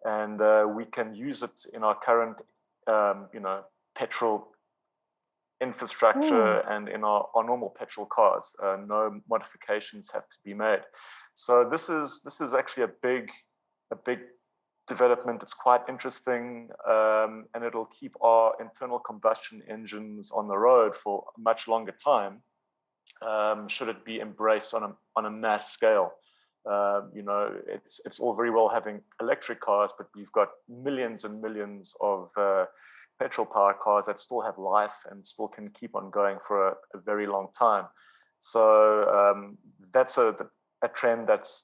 and we can use it in our current, petrol infrastructure and in our normal petrol cars. No modifications have to be made. So this is actually a big development. It's quite interesting, and it'll keep our internal combustion engines on the road for a much longer time, should it be embraced on a mass scale. You know, it's all very well having electric cars, but we've got millions and millions of petrol powered cars that still have life and still can keep on going for a very long time. So that's a trend that's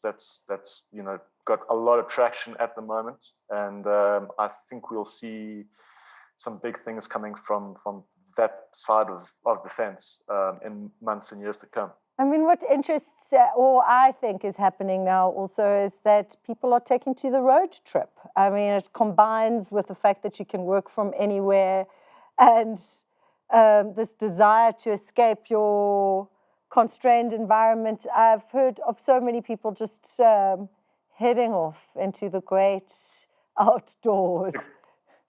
you know, got a lot of traction at the moment, and I think we'll see some big things coming from that side of the fence in months and years to come. I mean, what interests, or I think is happening now also, is that people are taking to the road trip. I mean, it combines with the fact that you can work from anywhere, and this desire to escape your constrained environment. I've heard of so many people just heading off into the great outdoors.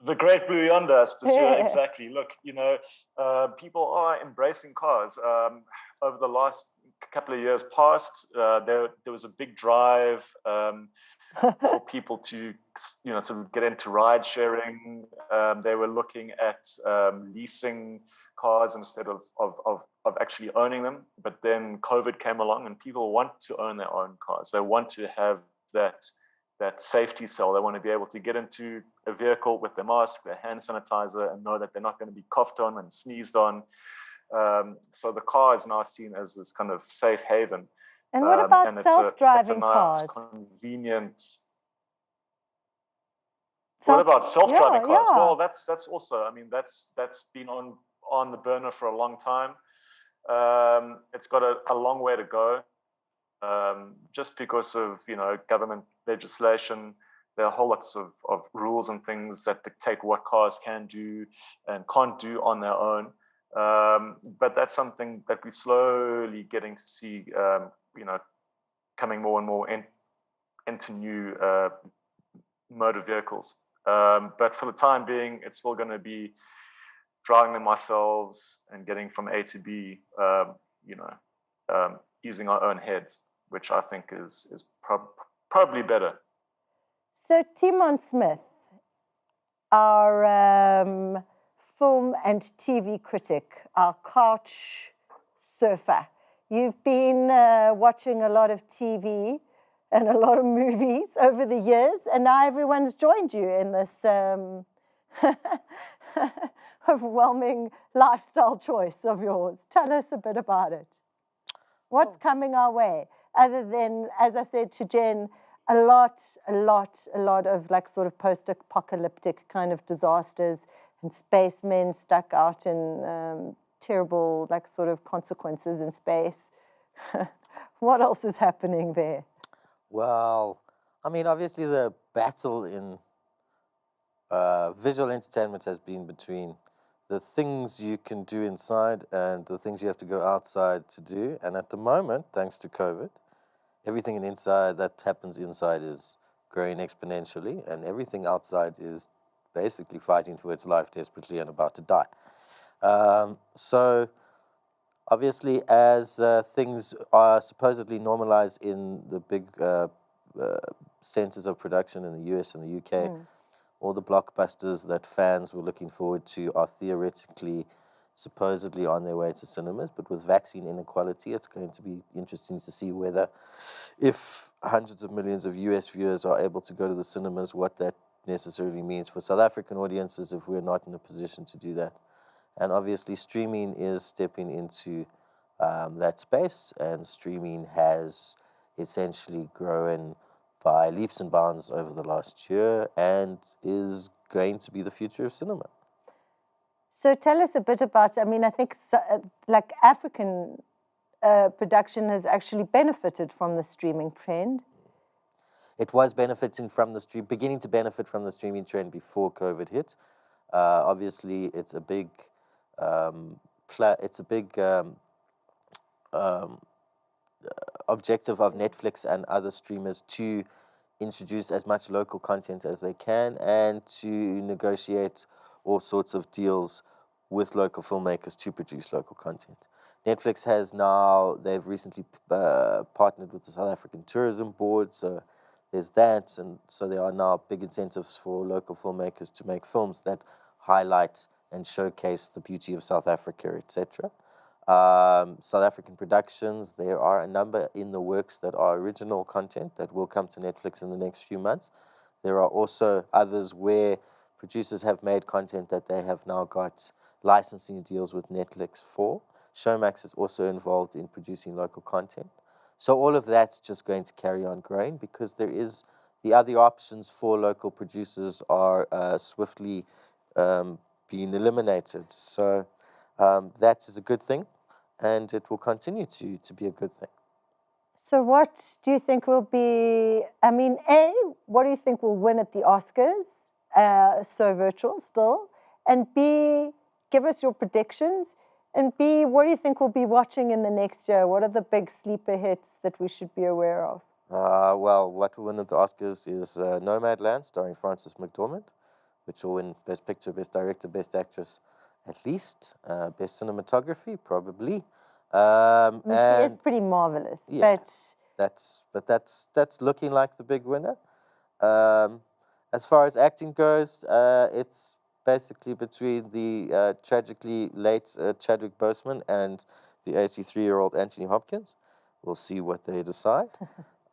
The great blue yonder, yeah, exactly. Look, you know, people are embracing cars. Over the last couple of years past, there was a big drive for people to, you know, sort of get into ride sharing. They were looking at leasing cars instead of actually owning them. But then COVID came along, and people want to own their own cars. They want to have that that safety cell. They want to be able to get into a vehicle with their mask, their hand sanitizer, and know that they're not going to be coughed on and sneezed on. So the car is now seen as this kind of safe haven. And what about self-driving cars? cars? Convenient. What about self-driving cars? Yeah. Well, that's also. I mean, that's been on the burner for a long time. It's got a long way to go. Just because of government legislation, there are whole lots of rules and things that dictate what cars can do and can't do on their own. But that's something that we're slowly getting to see, coming more and more into new motor vehicles. But for the time being, it's still going to be driving them ourselves and getting from A to B, using our own heads, which I think is probably better. So Timon Smith, our film and TV critic, our couch surfer, you've been watching a lot of TV and a lot of movies over the years, and now everyone's joined you in this overwhelming lifestyle choice of yours. Tell us a bit about it. What's coming our way? Other than, as I said to Jen, a lot of like sort of post-apocalyptic kind of disasters and spacemen stuck out in terrible like sort of consequences in space. What else is happening there? Well, I mean, obviously the battle in visual entertainment has been between the things you can do inside and the things you have to go outside to do. And at the moment, thanks to COVID, everything inside that happens inside is growing exponentially, and everything outside is basically fighting for its life desperately and about to die. So obviously, as things are supposedly normalized in the big centers of production in the US and the UK, all the blockbusters that fans were looking forward to are theoretically, supposedly on their way to cinemas. But with vaccine inequality, it's going to be interesting to see whether, if hundreds of millions of US viewers are able to go to the cinemas, what that necessarily means for South African audiences if we're not in a position to do that. And obviously, streaming is stepping into that space, and streaming has essentially grown by leaps and bounds over the last year and is going to be the future of cinema. So tell us a bit about, I mean, I think like African production has actually benefited from the streaming trend. It was benefiting from the beginning to benefit from the streaming trend before COVID hit. Obviously, it's a big objective of Netflix and other streamers to introduce as much local content as they can and to negotiate all sorts of deals with local filmmakers to produce local content. Netflix has now, they've recently partnered with the South African Tourism Board, so there's that, and so there are now big incentives for local filmmakers to make films that highlight and showcase the beauty of South Africa, etc. South African productions, there are a number in the works that are original content that will come to Netflix in the next few months. There are also others where producers have made content that they have now got licensing deals with Netflix for. Showmax is also involved in producing local content. So all of that's just going to carry on growing because there is the other options for local producers are swiftly being eliminated. So that is a good thing, and it will continue to be a good thing. So what do you think will be, I mean, A, what do you think will win at the Oscars? So virtual still. And B, give us your predictions. And B, what do you think we'll be watching in the next year? What are the big sleeper hits that we should be aware of? Well, what will win at the Oscars is Nomadland, starring Frances McDormand, which will win Best Picture, Best Director, Best Actress, at least. Best Cinematography, probably. She is pretty marvelous. Yeah, that's looking like the big winner. As far as acting goes, it's basically between the tragically late Chadwick Boseman and the 83-year-old Anthony Hopkins. We'll see what they decide.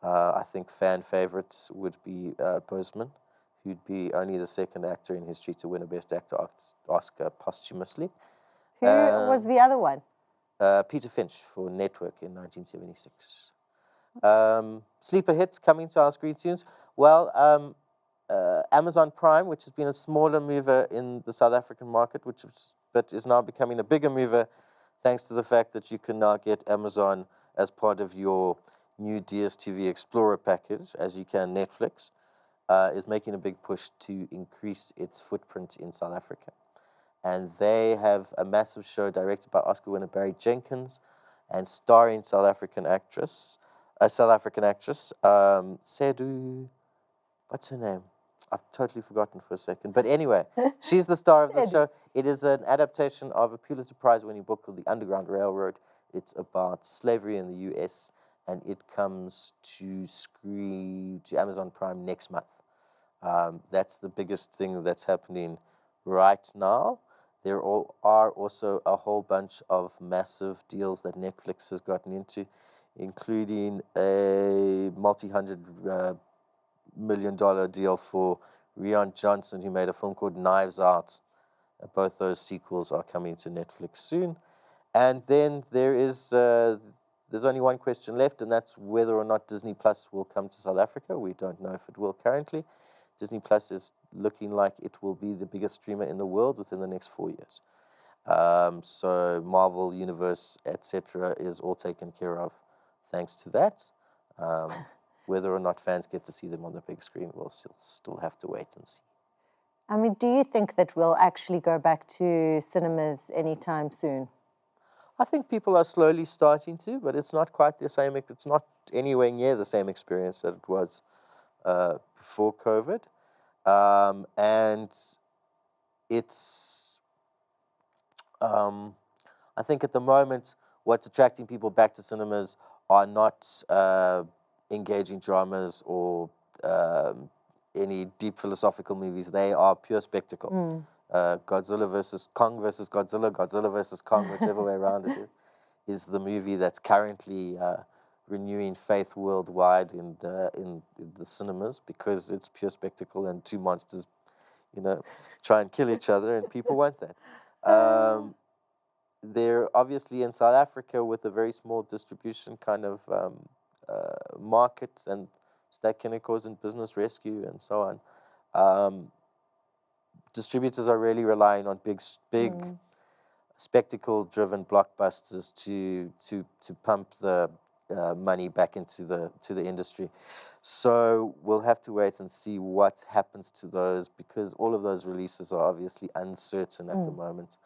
I think fan favorites would be Postman, who'd be only the second actor in history to win a Best Actor Oscar posthumously. Who was the other one? Peter Finch for Network in 1976. Sleeper hits coming to our screen soon. Well, Amazon Prime, which has been a smaller mover in the South African market, but is now becoming a bigger mover thanks to the fact that you can now get Amazon as part of your new DSTV Explorer package, as you can Netflix, is making a big push to increase its footprint in South Africa. And they have a massive show directed by Oscar winner Barry Jenkins and starring South African actress, Sedu, what's her name? I've totally forgotten for a second. But anyway, she's the star of the show. It is an adaptation of a Pulitzer Prize-winning book called The Underground Railroad. It's about slavery in the U.S., and it comes to Amazon Prime next month. That's the biggest thing that's happening right now. There are also a whole bunch of massive deals that Netflix has gotten into, including a multi-$100 million deal for Rian Johnson, who made a film called Knives Out. Both those sequels are coming to Netflix soon. And then there's only one question left, and that's whether or not Disney Plus will come to South Africa. We don't know if it will currently. Disney Plus is looking like it will be the biggest streamer in the world within the next 4 years. So Marvel Universe, etc., is all taken care of thanks to that. Whether or not fans get to see them on the big screen, we'll still have to wait and see. I mean, do you think that we'll actually go back to cinemas anytime soon? I think people are slowly starting to, but it's not quite the same. It's not anywhere near the same experience that it was before COVID. And it's, I think at the moment, what's attracting people back to cinemas are not engaging dramas or any deep philosophical movies. They are pure spectacle. Godzilla versus Kong versus Godzilla, Godzilla versus Kong, whichever way around it is the movie that's currently renewing faith worldwide in the cinemas, because it's pure spectacle and two monsters, try and kill each other, and people want that. They're obviously in South Africa with a very small distribution kind of markets, and that can cause in business rescue and so on. Distributors are really relying on big spectacle-driven blockbusters to pump the money back into the industry. So we'll have to wait and see what happens to those, because all of those releases are obviously uncertain at the moment.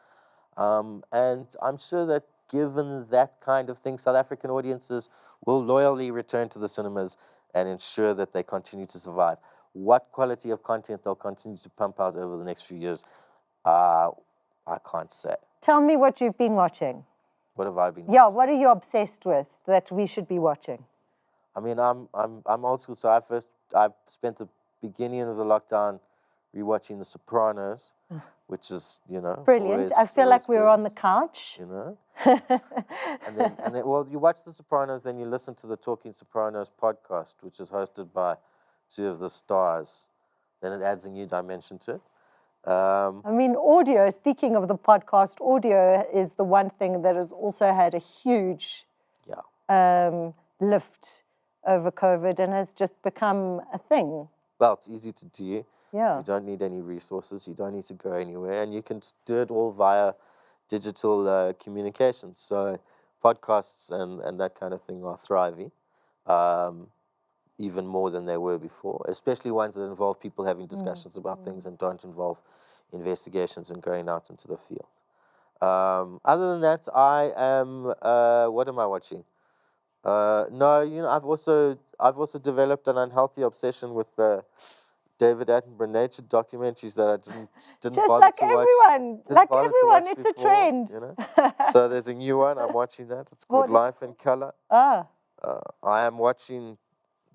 And I'm sure that given that kind of thing, South African audiences will loyally return to the cinemas and ensure that they continue to survive. What quality of content they'll continue to pump out over the next few years, I can't say. Tell me what you've been watching. What have I been watching? Yeah, what are you obsessed with that we should be watching? I mean, I'm old school, so I spent the beginning of the lockdown rewatching The Sopranos, which is, brilliant. I feel like we were on the couch. and then, well, you watch The Sopranos, then you listen to the Talking Sopranos podcast, which is hosted by two of the stars. Then it adds a new dimension to it. I mean, audio, speaking of the podcast, audio is the one thing that has also had a huge lift over COVID and has just become a thing. Well, it's easy to do. Yeah. You don't need any resources. You don't need to go anywhere. And you can do it all via digital communication. So podcasts and that kind of thing are thriving, even more than they were before, especially ones that involve people having discussions about things and don't involve investigations and going out into the field. Other than that, I am, what am I watching? No, I've also developed an unhealthy obsession with David Attenborough nature documentaries that I didn't just bother like to everyone, watch. like everyone, it's before, a trend. So there's a new one. I'm watching that. It's called Life in Color. I am watching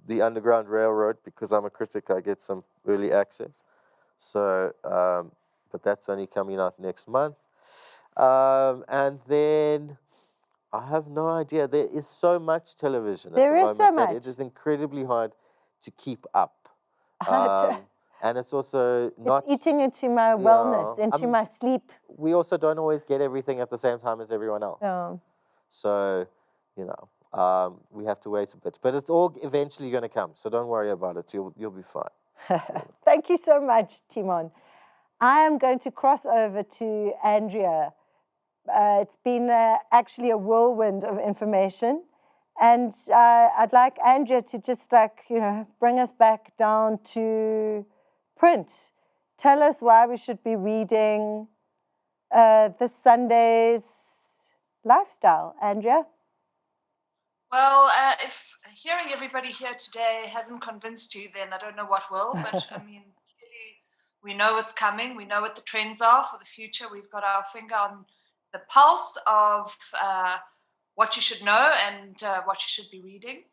The Underground Railroad because I'm a critic. I get some early access. So, but that's only coming out next month. And then I have no idea. There is so much television at There the is moment so that much. it is incredibly hard to keep up. And it's also not... It's eating into my wellness, into my sleep. We also don't always get everything at the same time as everyone else. Oh. So, you know, we have to wait a bit. But it's all eventually going to come, so don't worry about it. You'll be fine. Thank you so much, Timon. I am going to cross over to Andrea. It's been actually a whirlwind of information. And I'd like Andrea to just bring us back down to print. Tell us why we should be reading this Sunday's lifestyle. Andrea? Well, if hearing everybody here today hasn't convinced you, then I don't know what will. But I mean, clearly we know what's coming. We know what the trends are for the future. We've got our finger on the pulse of what you should know and what you should be reading.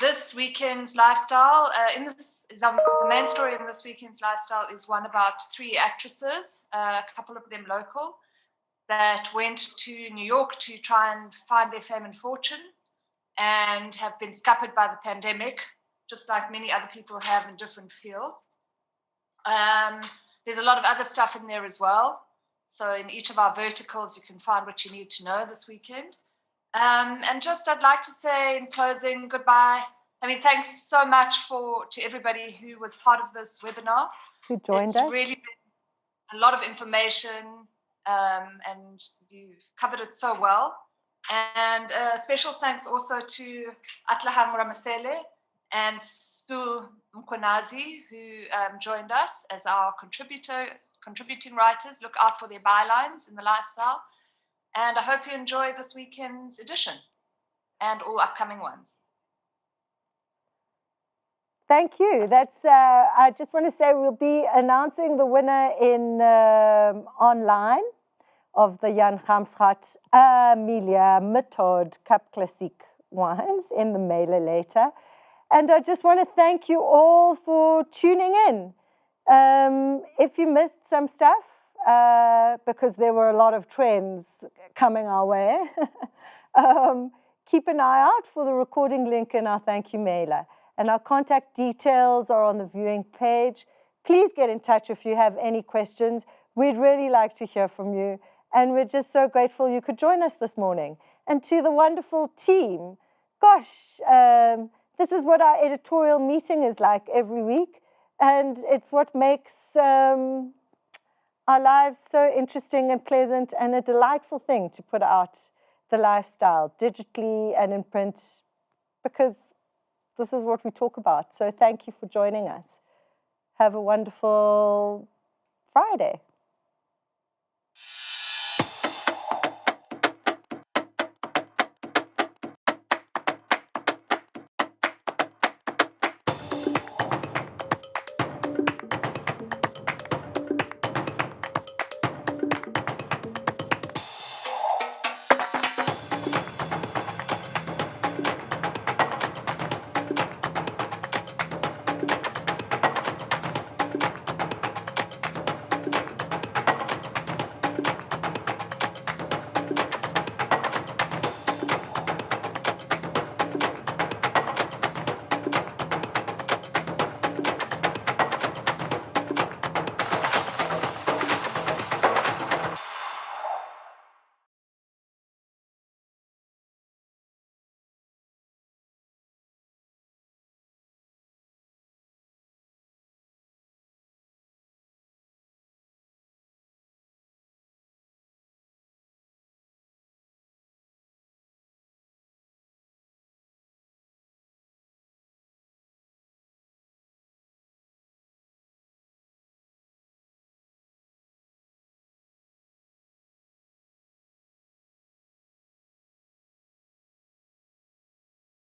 This weekend's lifestyle, the main story in this weekend's lifestyle is one about 3 actresses, a couple of them local, that went to New York to try and find their fame and fortune, and have been scuppered by the pandemic, just like many other people have in different fields. There's a lot of other stuff in there as well. So in each of our verticals, you can find what you need to know this weekend. And just I'd like to say in closing, goodbye. I mean, thanks so much to everybody who was part of this webinar. Who joined us. It's really been a lot of information, and you've covered it so well. And a special thanks also to Atlahang Ramasele and Spu Mkhonazi, who joined us as our contributing writers. Look out for their bylines in the lifestyle. And I hope you enjoy this weekend's edition and all upcoming ones. Thank you. That's. I just want to say we'll be announcing the winner in online of the Jan Gamsgat Amelia Method Cup Classic wines in the mailer later. And I just want to thank you all for tuning in. If you missed some stuff, because there were a lot of trends coming our way, keep an eye out for the recording link in our thank you mailer. And our contact details are on the viewing page. Please get in touch if you have any questions. We'd really like to hear from you. And we're just so grateful you could join us this morning. And to the wonderful team, gosh, this is what our editorial meeting is like every week. And it's what makes our lives so interesting and pleasant and a delightful thing to put out the lifestyle digitally and in print, because this is what we talk about. So thank you for joining us. Have a wonderful Friday.